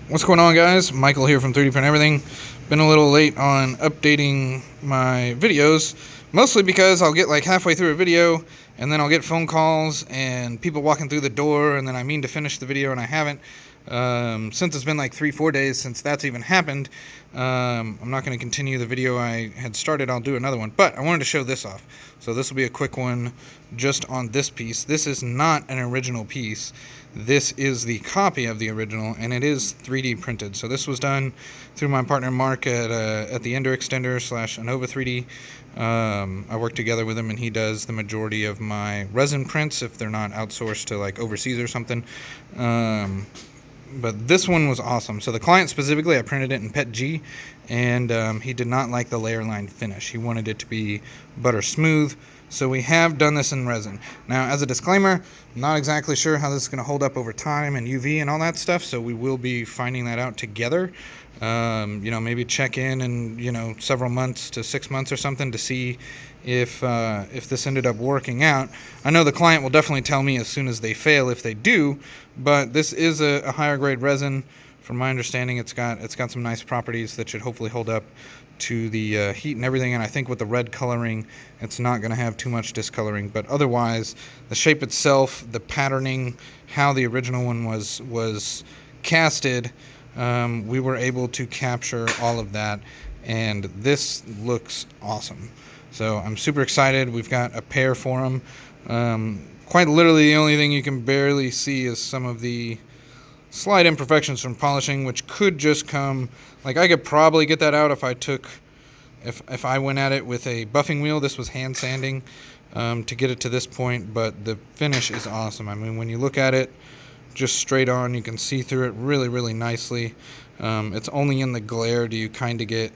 What's going on, guys? Michael here from 3D Print Everything. Been a little late on updating my videos, mostly because I'll get like halfway through a video and then I'll get phone calls and people walking through the door, and then I mean to finish the video and I haven't. Since it's been like 3-4 days since that's even happened, I'm not going to continue the video I had started. I'll do another one, but I wanted to show this off. So this will be a quick one just on this piece. This is not an original piece. This is the copy of the original, and it is 3D printed. So this was done through my partner Mark at the Ender Extender / Anova 3D. I work together with him, and he does the majority of my resin prints if they're not outsourced to like overseas or something. But this one was awesome. So the client specifically, I printed it in PET G, and he did not like the layer line finish. He wanted it to be butter smooth. So we have done this in resin. Now, as a disclaimer, I'm not exactly sure how this is going to hold up over time and UV and all that stuff, so we will be finding that out together. Maybe check in several months to 6 months or something to see if this ended up working out. I know the client will definitely tell me as soon as they fail if they do, but this is a higher grade resin. From my understanding, it's got some nice properties that should hopefully hold up to the heat and everything, and I think with the red coloring it's not going to have too much discoloring. But otherwise, the shape itself, the patterning, how the original one was casted, we were able to capture all of that, and this looks awesome. So I'm super excited. We've got a pair for them. Quite literally the only thing you can barely see is some of the slight imperfections from polishing, which could just come, like I could probably get that out if I went at it with a buffing wheel. This was hand sanding to get it to this point, but the finish is awesome. I mean, when you look at it just straight on, you can see through it really nicely. It's only in the glare do you kind of get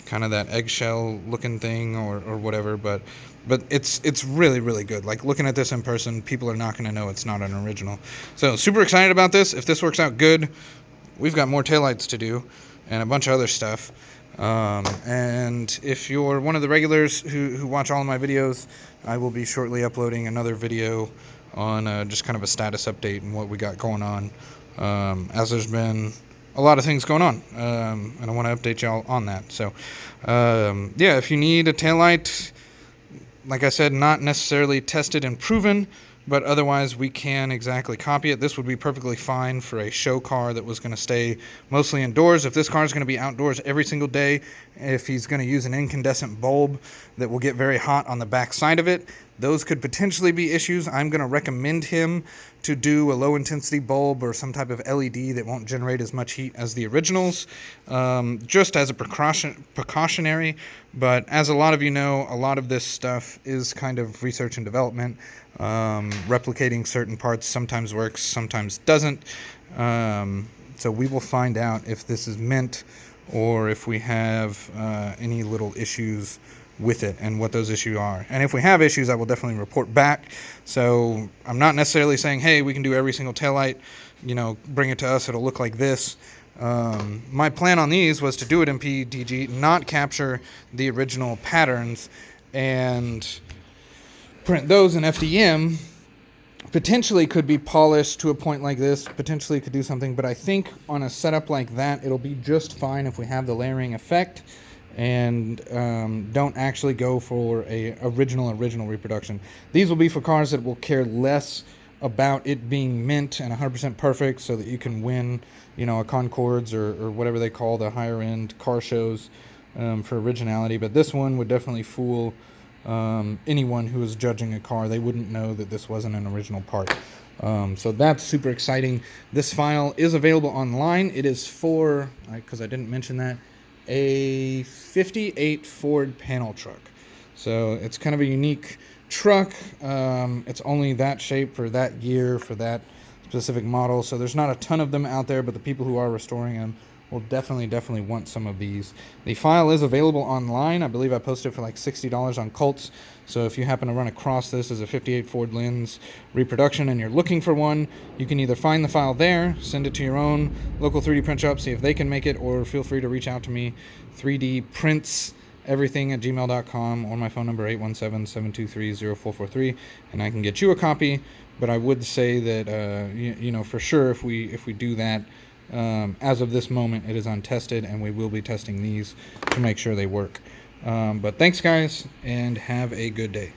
kind of that eggshell looking thing or whatever, but it's really good. Like, looking at this in person, people are not going to know it's not an original. So super excited about this. If this works out good, we've got more taillights to do and a bunch of other stuff. And if you're one of the regulars who watch all of my videos, I will be shortly uploading another video on just kind of a status update and what we got going on, as there's been a lot of things going on, and I want to update y'all on that. So yeah, if you need a taillight, like I said, not necessarily tested and proven, but otherwise we can exactly copy it. This would be perfectly fine for a show car that was going to stay mostly indoors. If this car is going to be outdoors every single day, if he's going to use an incandescent bulb that will get very hot on the back side of it, those could potentially be issues. I'm going to recommend him to do a low intensity bulb or some type of LED that won't generate as much heat as the originals, just as a precautionary. But as a lot of you know, a lot of this stuff is kind of research and development. Replicating certain parts sometimes works, sometimes doesn't. So we will find out if this is mint or if we have any little issues with it and what those issues are. And if we have issues, I will definitely report back. So I'm not necessarily saying, hey, we can do every single taillight, bring it to us, it'll look like this. My plan on these was to do it in PETG, not capture the original patterns, and print those in FDM. Potentially could be polished to a point like this, potentially could do something, but I think on a setup like that, it'll be just fine if we have the layering effect and don't actually go for a original reproduction. These will be for cars that will care less about it being mint and 100% perfect, so that you can win, a Concords or whatever they call the higher end car shows for originality. But this one would definitely fool anyone who is judging a car. They wouldn't know that this wasn't an original part. So that's super exciting. This file is available online. It is for, because I didn't mention that, a 58 Ford panel truck. So it's kind of a unique truck. It's only that shape for that year, for that specific model. So there's not a ton of them out there, but the people who are restoring them will definitely want some of these. The file is available online. I believe I posted it for like $60 on Cults. So if you happen to run across this as a 58 Ford Lens reproduction and you're looking for one, you can either find the file there, send it to your own local 3D print shop, see if they can make it, or feel free to reach out to me, 3dprintseverything@gmail.com, or my phone number 817-723-0443, and I can get you a copy. But I would say that for sure, if we do that, As of this moment, it is untested, and we will be testing these to make sure they work. But thanks, guys, and have a good day.